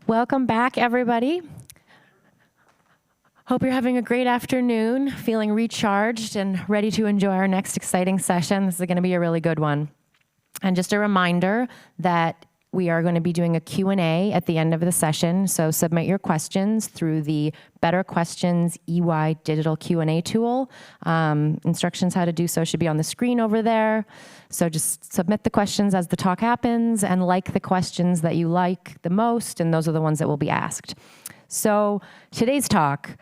Welcome back, everybody. Hope you're having a great afternoon, feeling recharged and ready to enjoy our next exciting session. This is going to be a really good one. And just a reminder that we are going to be doing a Q&A at the end of the session, so submit your questions through the Better Questions EY digital Q&A tool. Instructions how to do so should be on the screen over there. So just submit the questions as the talk happens and like the questions that you like the most, and those are the ones that will be asked. So today's talk,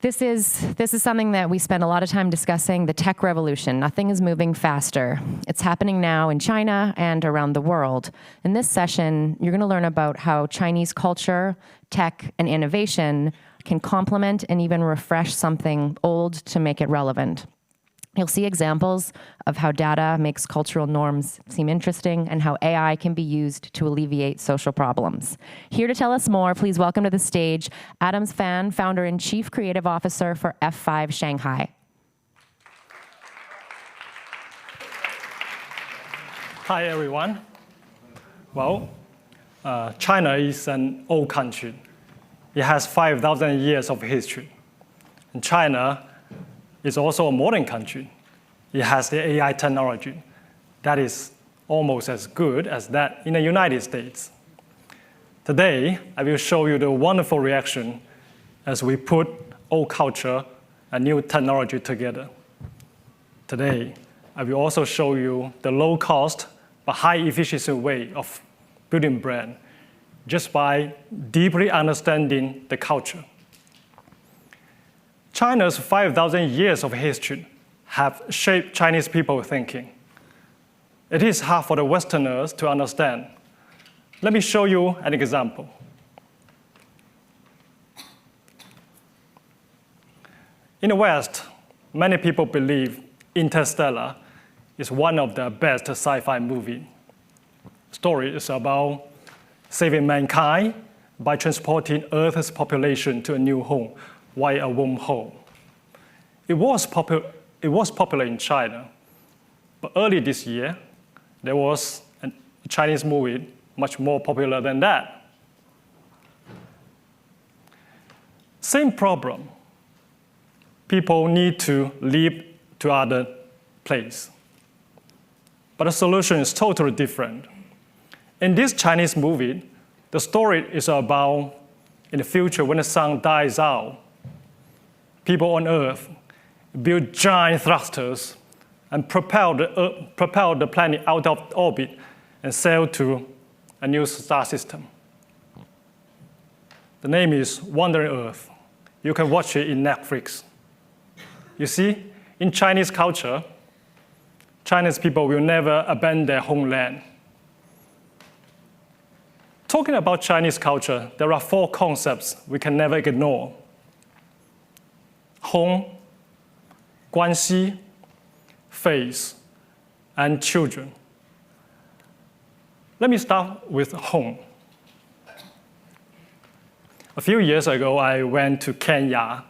this is something that we spend a lot of time discussing, the tech revolution. Nothing is moving faster. It's happening now in China and around the world. In this session, you're going to learn about how Chinese culture, tech, and innovation can complement and even refresh something old to make it relevant. You'll see examples of how data makes cultural norms seem interesting and how AI can be used to alleviate social problems. Here to tell us more, please welcome to the stage Adam Fan, founder and chief creative officer for F5 Shanghai. Hi, everyone. Well, China is an old country. It has 5,000 years of history. And China is also a modern country. It has the AI technology that is almost as good as that in the United States. Today, I will show you the wonderful reaction as we put old culture and new technology together. Today, I will also show you the low-cost but high-efficiency way of building brand just by deeply understanding the culture. China's 5,000 years of history have shaped Chinese people thinking. It is hard for the Westerners to understand. Let me show you an example. In the West, many people believe Interstellar is one of the best sci-fi movies. The story is about saving mankind by transporting Earth's population to a new home via a wormhole. It was popular in China, but early this year, there was a Chinese movie much more popular than that. Same problem. People need to leave to other place. But the solution is totally different. In this Chinese movie, the story is about in the future when the sun dies out, people on Earth build giant thrusters and propel the planet out of orbit and sail to a new star system. The name is Wandering Earth. You can watch it in Netflix. You see, in Chinese culture, Chinese people will never abandon their homeland. Talking about Chinese culture, there are 4 concepts we can never ignore. Home, 关系, faith, and children. Let me start with home. A few years ago, I went to Kenya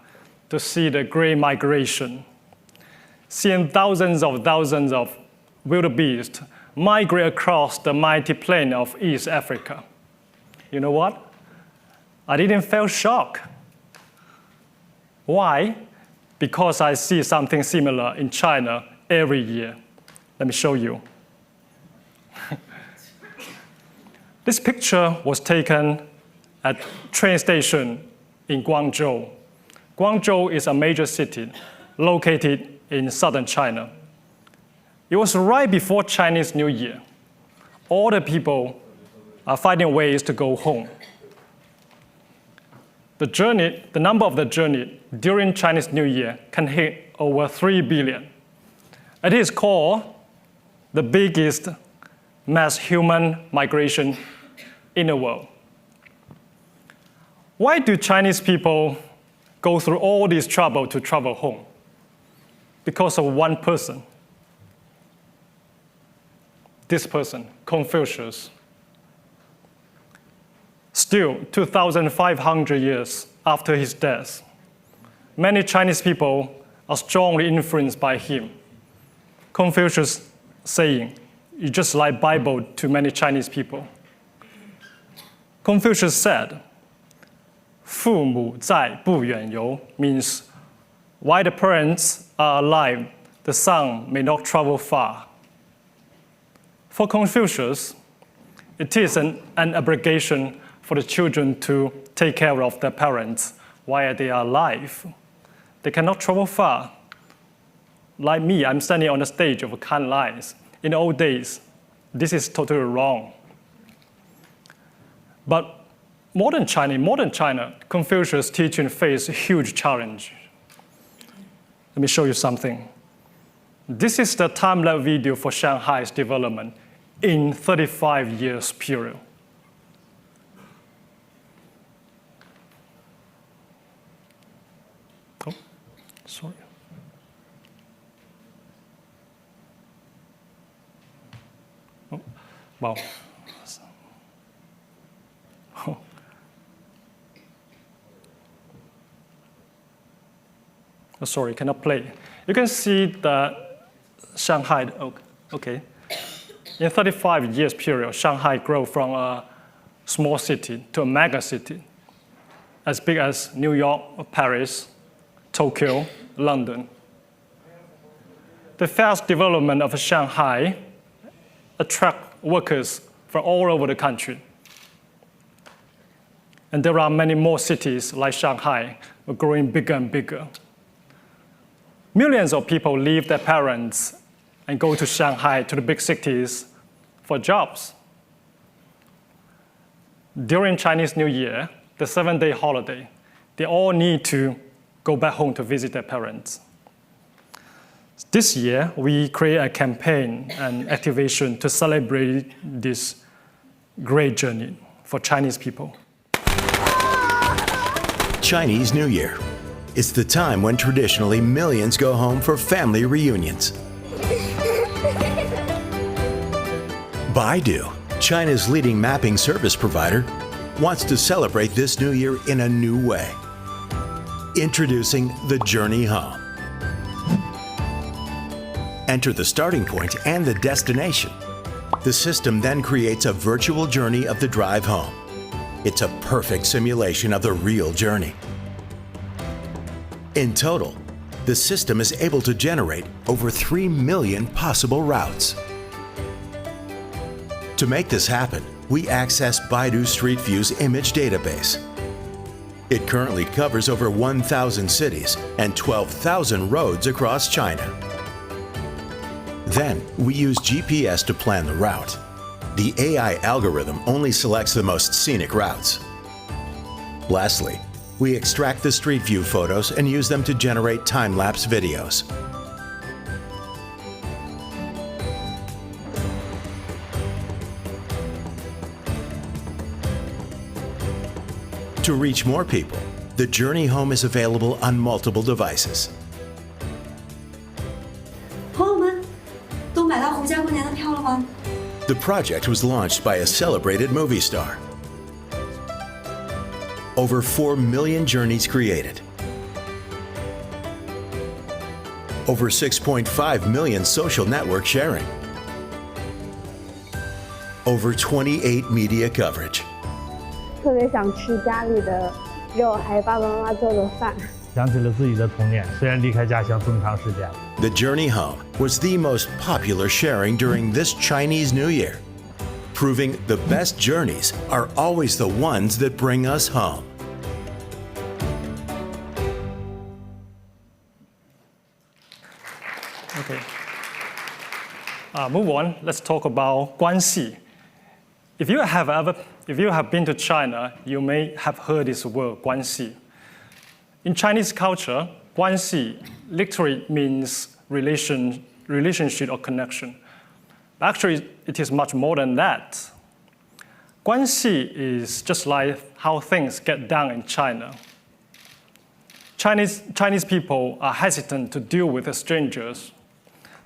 to see the Great Migration. Seeing thousands of wildebeest migrate across the mighty plain of East Africa. You know what? I didn't feel shocked. Why? Because I see something similar in China every year. Let me show you. This picture was taken at a train station in Guangzhou. Guangzhou is a major city located in southern China. It was right before Chinese New Year. All the people are finding ways to go home. The number of the journey during Chinese New Year can hit over 3 billion. It is called the biggest mass human migration in the world. Why do Chinese people go through all this trouble to travel home? Because of one person. This person, Confucius. Still, 2,500 years after his death, many Chinese people are strongly influenced by him. Confucius saying, "You just like Bible" to many Chinese people. Confucius said, 父母在，不远游 means while the parents are alive, the son may not travel far. For Confucius, it is an obligation for the children to take care of their parents while they are alive. They cannot travel far. Like me, I'm standing on the stage of Cannes Lions. In the old days, this is totally wrong. But modern China, Confucius' teaching faced a huge challenge. Let me show you something. This is the time-lapse video for Shanghai's development in 35 years period. Oh, sorry. Oh, wow. Oh. Oh, sorry, cannot play. You can see the Shanghai, okay. In 35 years period, Shanghai grew from a small city to a mega city, as big as New York, Paris, Tokyo, London. The fast development of Shanghai attract workers from all over the country. And there are many more cities like Shanghai growing bigger and bigger. Millions of people leave their parents and go to Shanghai, to the big cities, for jobs. During Chinese New Year, the 7-day holiday, they all need to go back home to visit their parents. This year, we create a campaign and activation to celebrate this great journey for Chinese people. Chinese New Year. It's the time when traditionally millions go home for family reunions. Baidu, China's leading mapping service provider, wants to celebrate this new year in a new way. Introducing the Journey Home. Enter the starting point and the destination. The system then creates a virtual journey of the drive home. It's a perfect simulation of the real journey. In total, the system is able to generate over 3 million possible routes. To make this happen, we access Baidu Street View's image database. It currently covers over 1,000 cities and 12,000 roads across China. Then, we use GPS to plan the route. The AI algorithm only selects the most scenic routes. Lastly, we extract the Street View photos and use them to generate time-lapse videos. To reach more people, the Journey Home is available on multiple devices. 朋友们，都买到回家过年的票了吗？ The project was launched by a celebrated movie star. Over 4 million journeys created. Over 6.5 million social network sharing. Over 28 media coverage. 特别想吃家里的肉，还有爸爸妈妈做的饭。想起了自己的童年，虽然离开家乡这么长时间。The Journey Home was the most popular sharing during this Chinese New Year, proving the best journeys are always the ones that bring us home. Okay. Move on. Let's talk about 关系. If you have been to China, you may have heard this word 关系. In Chinese culture, 关系 literally means relationship or connection. But actually, it is much more than that. 关系 is just like how things get done in China. Chinese people are hesitant to deal with strangers.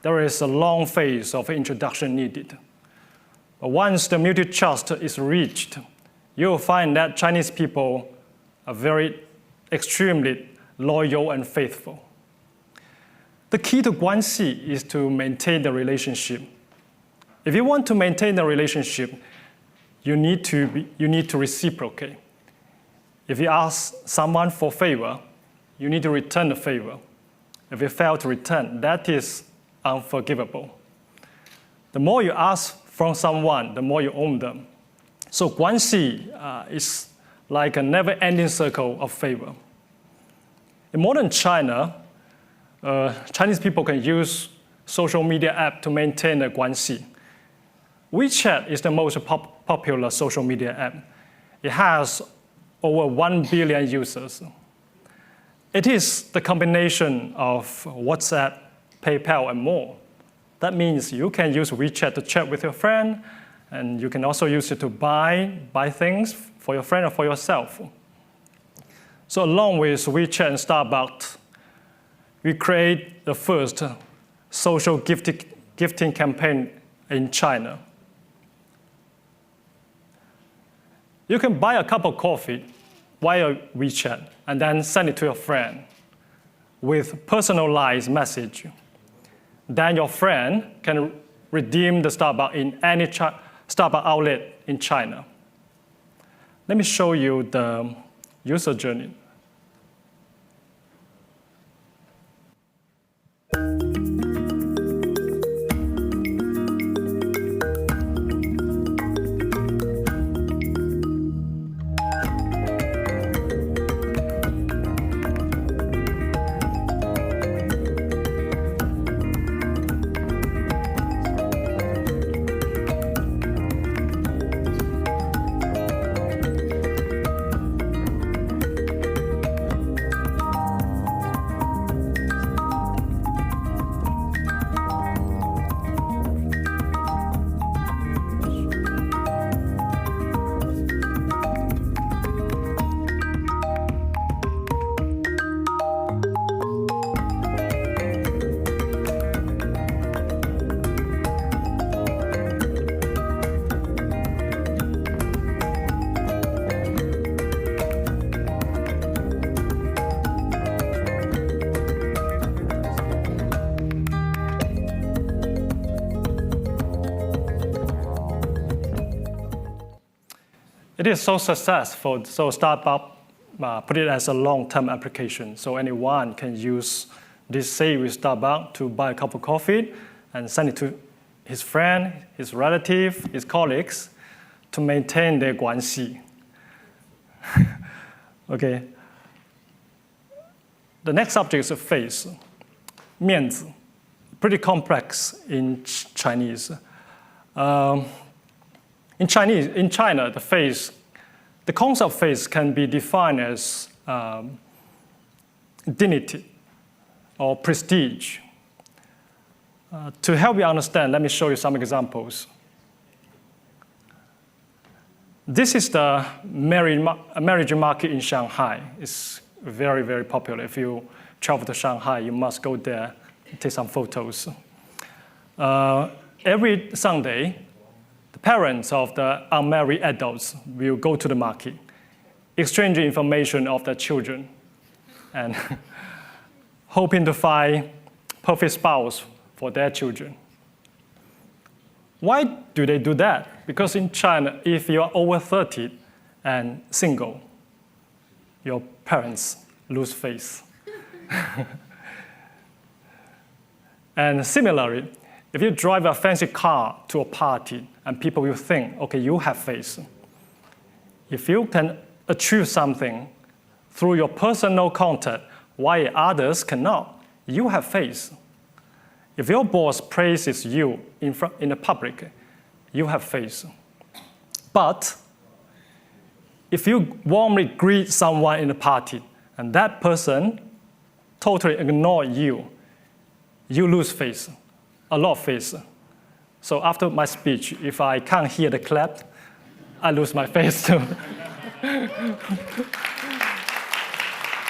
There is a long phase of introduction needed. But once the mutual trust is reached, you'll find that Chinese people are very extremely loyal and faithful. The key to 关系 is to maintain the relationship. If you want to maintain the relationship, you need to reciprocate. If you ask someone for favor, you need to return the favor. If you fail to return, that is unforgivable. The more you ask from someone, the more you owe them. So guanxi is like a never-ending circle of favor. In modern China, Chinese people can use social media app to maintain the guanxi. WeChat is the most popular social media app. It has over 1 billion users. It is the combination of WhatsApp, PayPal, and more. That means you can use WeChat to chat with your friend, and you can also use it to buy things for your friend or for yourself. So along with WeChat and Starbucks, we create the first social gifting campaign in China. You can buy a cup of coffee via WeChat and then send it to your friend with personalized message. Then your friend can redeem the Starbucks in any Starbucks outlet in China. Let me show you the user journey. It is so successful, so Starbucks put it as a long-term application. So anyone can use this Say with Starbucks to buy a cup of coffee and send it to his friend, his relative, his colleagues to maintain their guanxi. Okay. The next subject is face, 面子, pretty complex in Chinese. In China, the concept of face can be defined as dignity or prestige. To help you understand, let me show you some examples. This is the marriage market in Shanghai. It's very, very popular. If you travel to Shanghai, you must go there and take some photos. Every Sunday, the parents of the unmarried adults will go to the market, exchange information of their children, and hoping to find perfect spouse for their children. Why do they do that? Because in China, if you are over 30 and single, your parents lose face. And similarly, if you drive a fancy car to a party and people will think, okay, you have face. If you can achieve something through your personal contact, while others cannot, you have face. If your boss praises you in the public, you have face. But if you warmly greet someone in a party and that person totally ignores you, you lose face, a lot of face. So after my speech, if I can't hear the clap, I lose my face too.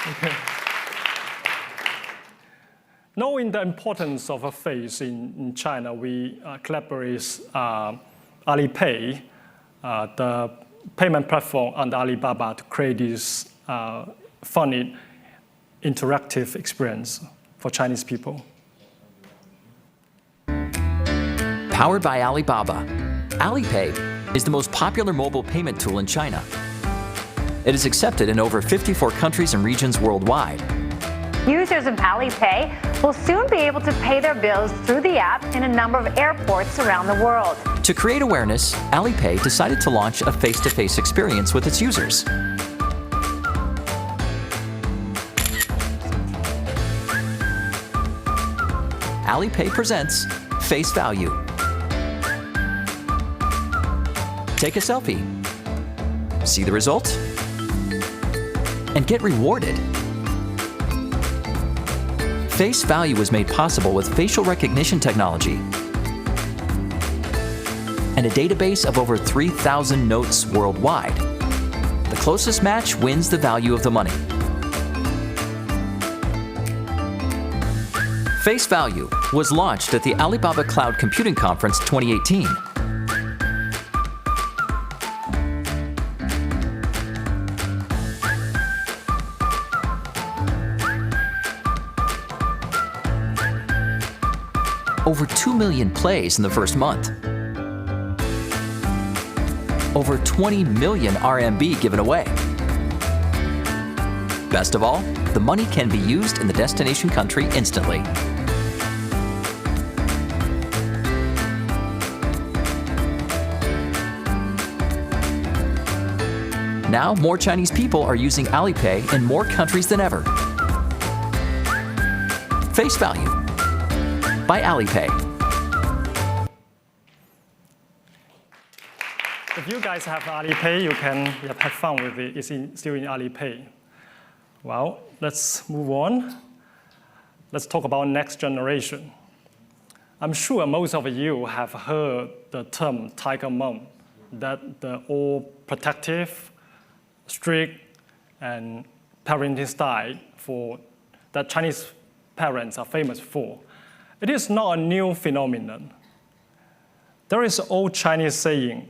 Okay. Knowing the importance of a face in China, we collaborate with Alipay, the payment platform on Alibaba, to create this funny, interactive experience for Chinese people. Powered by Alibaba, Alipay is the most popular mobile payment tool in China. It is accepted in over 54 countries and regions worldwide. Users of Alipay will soon be able to pay their bills through the app in a number of airports around the world. To create awareness, Alipay decided to launch a face-to-face experience with its users. Alipay presents Face Value. Take a selfie, see the result, and get rewarded. Face Value was made possible with facial recognition technology and a database of over 3,000 notes worldwide. The closest match wins the value of the money. Face Value was launched at the Alibaba Cloud Computing Conference 2018. Over 2 million plays in the first month. Over 20 million RMB given away. Best of all, the money can be used in the destination country instantly. Now, more Chinese people are using Alipay in more countries than ever. Face Value by Alipay. If you guys have Alipay, you can have fun with it. It's still in Alipay. Well, let's move on. Let's talk about next generation. I'm sure most of you have heard the term tiger mom, that the all protective, strict, and parenting style that Chinese parents are famous for. It is not a new phenomenon. There is an old Chinese saying,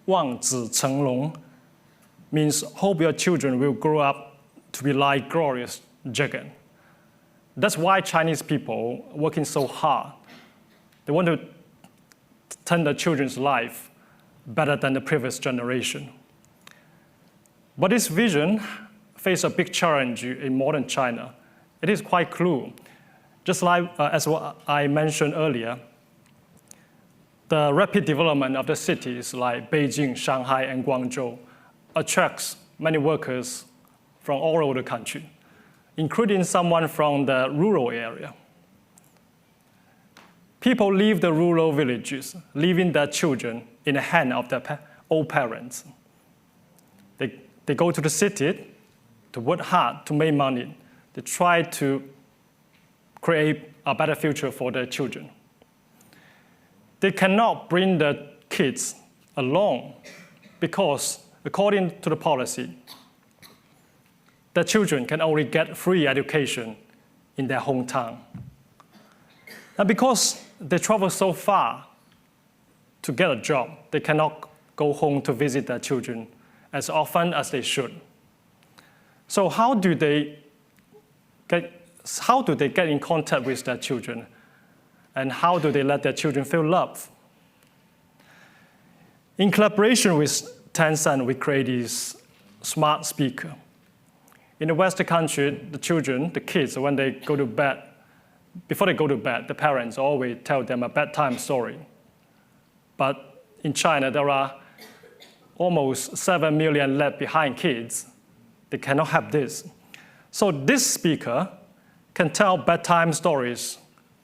望子成龙, means hope your children will grow up to be like glorious dragon. That's why Chinese people are working so hard. They want to turn their children's life better than the previous generation. But this vision faces a big challenge in modern China. It is quite cruel. Just like as what I mentioned earlier, the rapid development of the cities like Beijing, Shanghai, and Guangzhou attracts many workers from all over the country, including someone from the rural area. People leave the rural villages, leaving their children in the hands of their old parents. They go to the city to work hard to make money. They try to create a better future for their children. They cannot bring the kids along because, according to the policy, the children can only get free education in their hometown. And because they travel so far to get a job, they cannot go home to visit their children as often as they should. So how do they get in contact with their children? And how do they let their children feel love? In collaboration with Tencent, we created this smart speaker. In the Western country, the kids, when they go to bed, before they go to bed, the parents always tell them a bedtime story. But in China, there are almost 7 million left behind kids. They cannot have this. So this speaker can tell bedtime stories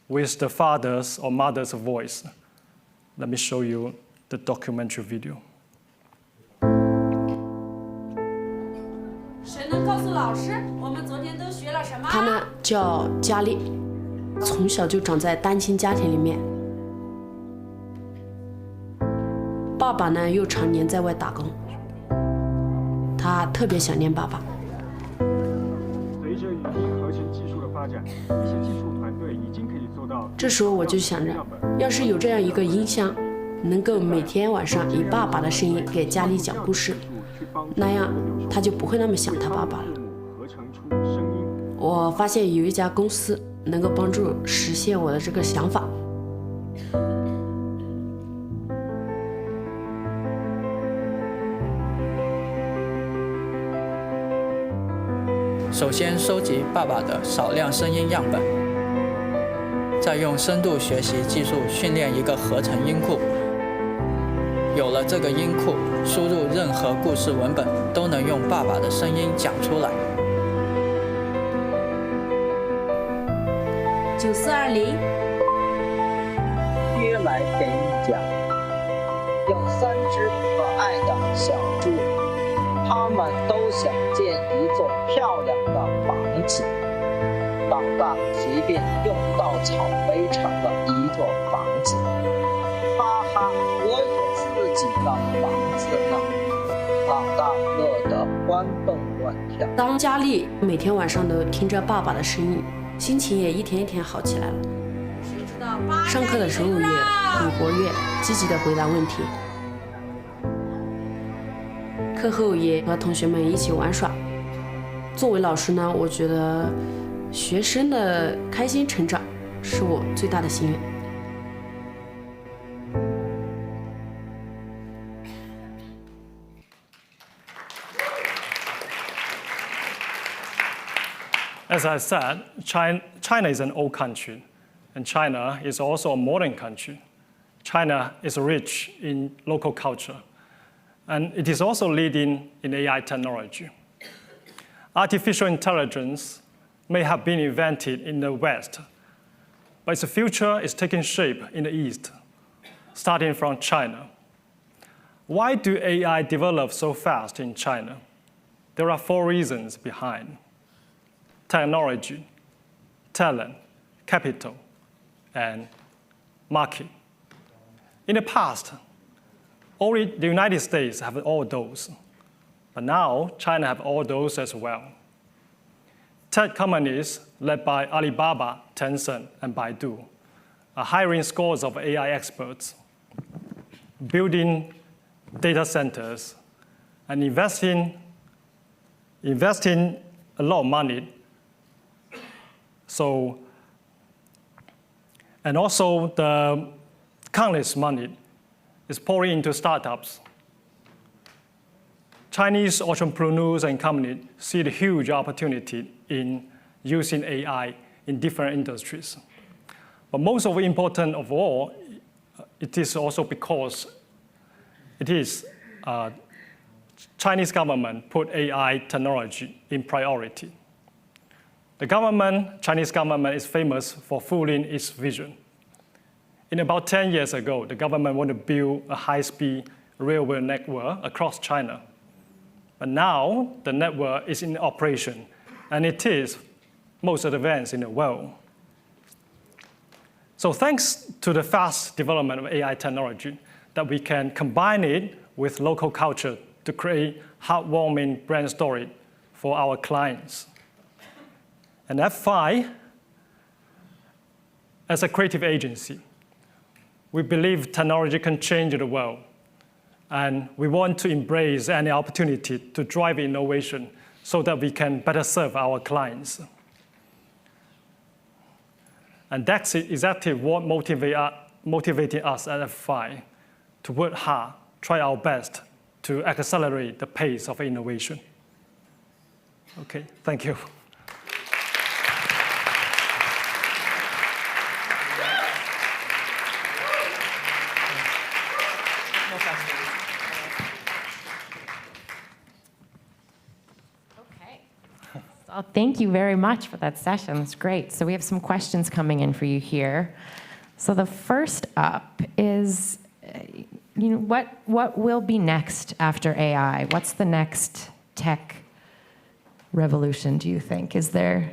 with the father's or mother's voice. Let me show you the documentary video. 谁能告诉老师，我们昨天都学了什么？他呢叫佳丽，从小就长在单亲家庭里面。爸爸呢又常年在外打工，他特别想念爸爸。随着语音合成技术的发展，一些技术团队已经可以做到。这时候我就想着，要是有这样一个音箱，能够每天晚上以爸爸的声音给佳丽讲故事，那样他就不会那么想他爸爸了。我发现有一家公司能够帮助实现我的这个想法。首先收集爸爸的少量声音样本，再用深度学习技术训练一个合成音库。有了这个音库，输入任何故事文本都能用爸爸的声音讲出来。9420，约来给你讲，有3只可爱的小猪，它们都想建一座漂亮的房子。老大随便用稻草围成了一座房子，哈哈，我有自己的房子呢。老大乐得欢蹦乱跳。当佳丽每天晚上都听着爸爸的声音，心情也一天一天好起来了。上课的时候也很活跃，积极的回答问题。课后也和同学们一起玩耍。作为老师呢，我觉得学生的开心成长是我最大的心愿。As I said, China is an old country, and China is also a modern country. China is rich in local culture, and it is also leading in AI technology. Artificial intelligence may have been invented in the West, but its future is taking shape in the East, starting from China. Why do AI develop so fast in China? There are 4 reasons behind: technology, talent, capital, and market. In the past, only the United States have all those, but now China have all those as well. Tech companies led by Alibaba, Tencent, and Baidu are hiring scores of AI experts, building data centers, and investing a lot of money. And also the countless money is pouring into startups. Chinese entrepreneurs and companies see the huge opportunity in using AI in different industries. But most important of all, it is also because it is Chinese government put AI technology in priority. The Chinese government is famous for fulfilling its vision. In about 10 years ago, the government wanted to build a high-speed railway network across China. But now, the network is in operation, and it is most advanced in the world. So thanks to the fast development of AI technology, that we can combine it with local culture to create heartwarming brand story for our clients. And F5, as a creative agency, we believe technology can change the world. And we want to embrace any opportunity to drive innovation so that we can better serve our clients. And that's exactly what motivated us at F5 to work hard, try our best to accelerate the pace of innovation. Okay, thank you. Well, thank you very much for that session. It's great. So we have some questions coming in for you here. So the first up is, what will be next after AI? What's the next tech revolution, do you think? Is there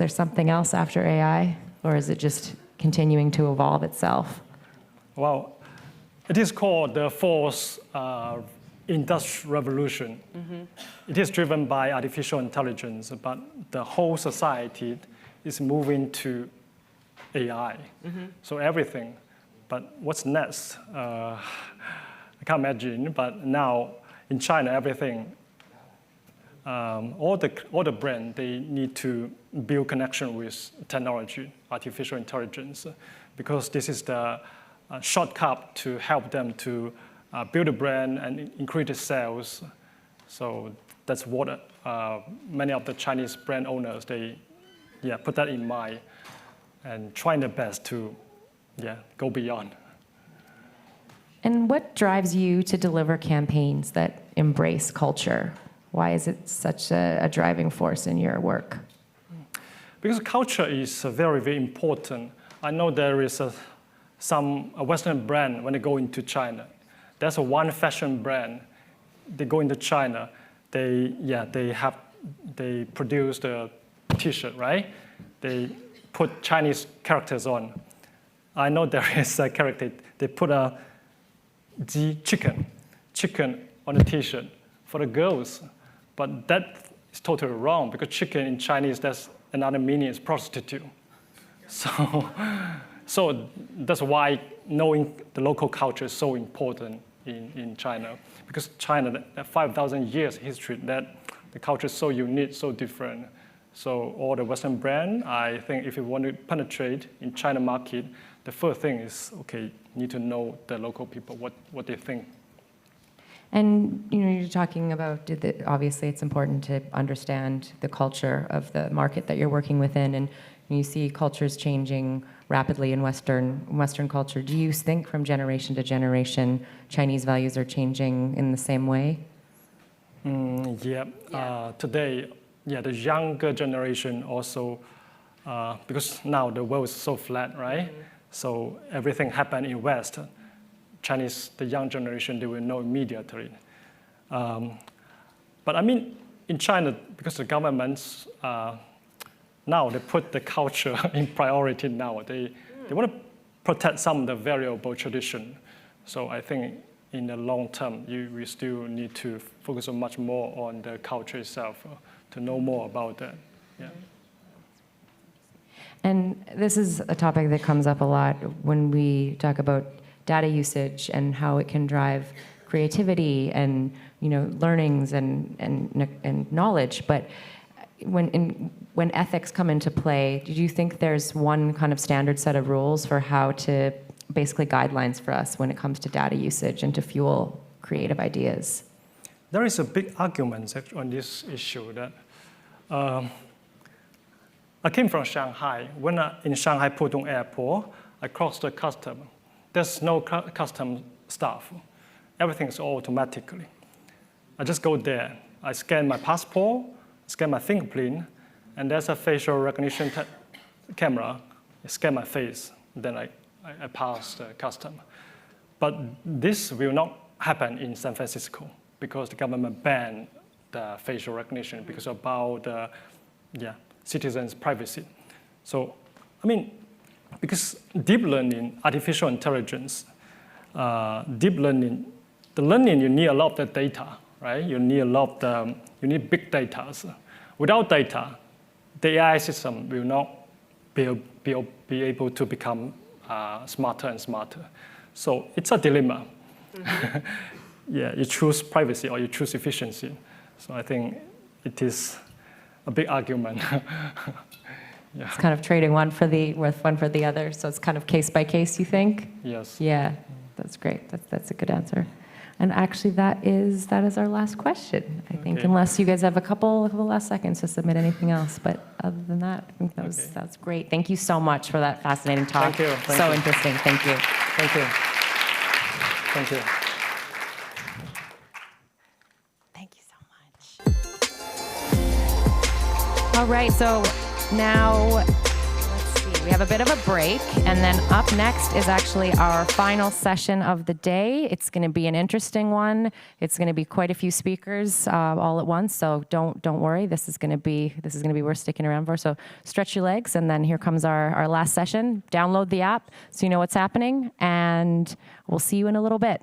something else after AI, or is it just continuing to evolve itself? Well, it is called the fourth industrial revolution. Mm-hmm. It is driven by artificial intelligence, but the whole society is moving to AI. Mm-hmm. So everything. But what's next? I can't imagine. But now in China, everything, all the brand, they need to build connection with technology, artificial intelligence, because this is the shortcut to help them to build a brand and increase the sales. So that's what many of the Chinese brand owners, they put that in mind and trying their best to go beyond. And what drives you to deliver campaigns that embrace culture? Why is it such a driving force in your work? Because culture is very, very important. I know there is some Western brand when they go into China. There's one fashion brand. They go into China. They produce the T-shirt, right? They put Chinese characters on. I know there is a character. They put a chicken on the T-shirt for the girls, but that is totally wrong because chicken in Chinese, that's another meaning is prostitute. So that's why knowing the local culture is so important in China, because China, that 5,000 years history, that the culture is so unique, so different. So all the Western brand, I think if you want to penetrate in China market, the first thing is, okay, you need to know the local people, what they think. And you're talking about, obviously it's important to understand the culture of the market that you're working within, and you see cultures changing rapidly in Western culture. Do you think from generation to generation, Chinese values are changing in the same way? Today, the younger generation also, because now the world is so flat, right? Mm-hmm. So everything happened in West. Chinese, the young generation, they will know immediately. But I mean, in China, because the governments, now they put the culture in priority now. They want to protect some of the valuable tradition. So I think in the long term, we still need to focus on much more on the culture itself to know more about that. Yeah. And this is a topic that comes up a lot when we talk about data usage and how it can drive creativity and learnings and knowledge. But when ethics come into play, do you think there's one kind of standard set of rules for how to basically guidelines for us when it comes to data usage and to fuel creative ideas? There is a big argument on this issue that I came from Shanghai. When in Shanghai Pudong Airport, I crossed the custom. There's no custom staff. Everything's all automatically. I just go there. I scan my passport, scan my fingerprint, and there's a facial recognition camera. I scan my face, then I pass the custom. But this will not happen in San Francisco because the government banned the facial recognition because about citizens' privacy. So, I mean, because deep learning, artificial intelligence, deep learning, the learning, you need a lot of the data, right? You need big data. Without data, the AI system will not be able to become smarter and smarter. So it's a dilemma. Mm-hmm. You choose privacy or you choose efficiency. So I think it is a big argument. It's kind of trading one for the other. So it's kind of case by case, you think? Yes. Yeah, that's great. That's a good answer. And actually, that is our last question, I think, unless you guys have a couple of last seconds to submit anything else. But other than that, I think that's great. Thank you so much for that fascinating talk. Thank you. So interesting. Thank you. Thank you. Thank you. Thank you so much. All right, so now, let's see, we have a bit of a break, and then up next is actually our final session of the day. It's going to be an interesting one. It's going to be quite a few speakers all at once, so don't worry. This is going to be worth sticking around for. So stretch your legs, and then here comes our last session. Download the app so you know what's happening, and we'll see you in a little bit.